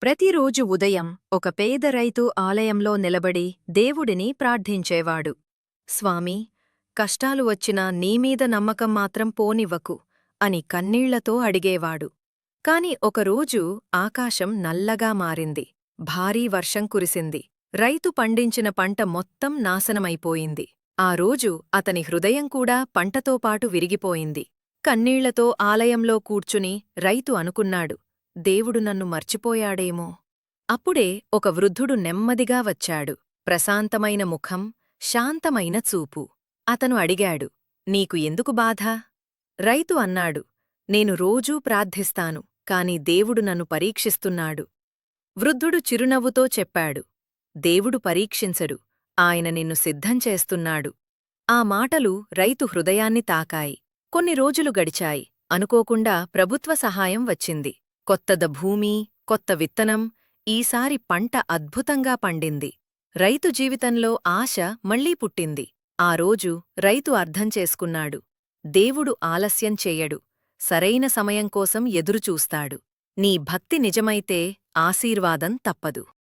ప్రతిరోజు ఉదయం ఒక పేద రైతు ఆలయంలో నిలబడి దేవుడిని ప్రార్థించేవాడు. స్వామీ, కష్టాలు వచ్చినా నీమీద నమ్మకం మాత్రం పోనివ్వకు అని కన్నీళ్లతో అడిగేవాడు. కాని ఒకరోజు ఆకాశం నల్లగా మారింది. భారీ వర్షం కురిసింది. రైతు పండించిన పంట మొత్తం నాశనమైపోయింది. ఆ రోజు అతని హృదయం కూడా పంటతోపాటు విరిగిపోయింది. కన్నీళ్లతో ఆలయంలో కూర్చుని రైతు అనుకున్నాడు, దేవుడు నన్ను మర్చిపోయాడేమో. అప్పుడే ఒక వృద్ధుడు నెమ్మదిగా వచ్చాడు. ప్రశాంతమైన ముఖం, శాంతమైన చూపు. అతను అడిగాడు, నీకు ఎందుకు బాధ? రైతు అన్నాడు, నేను రోజూ ప్రార్థిస్తాను, కాని దేవుడు నన్ను పరీక్షిస్తున్నాడు. వృద్ధుడు చిరునవ్వుతో చెప్పాడు, దేవుడు పరీక్షించడు, ఆయన నిన్ను సిద్ధం చేస్తున్నాడు. ఆ మాటలు రైతు హృదయాన్ని తాకాయి. కొన్ని రోజులు గడిచాయి. అనుకోకుండా ప్రభుత్వ సహాయం వచ్చింది. కొత్తద భూమి, కొత్త విత్తనం. ఈసారి పంట అద్భుతంగా పండింది. రైతు జీవితంలో ఆశ మళ్లీ పుట్టింది. ఆ రోజు రైతు అర్థం చేసుకున్నాడు, దేవుడు ఆలస్యం చెయ్యడు, సరైన సమయం కోసం ఎదురుచూస్తాడు. నీ భక్తి నిజమైతే ఆశీర్వాదం తప్పదు.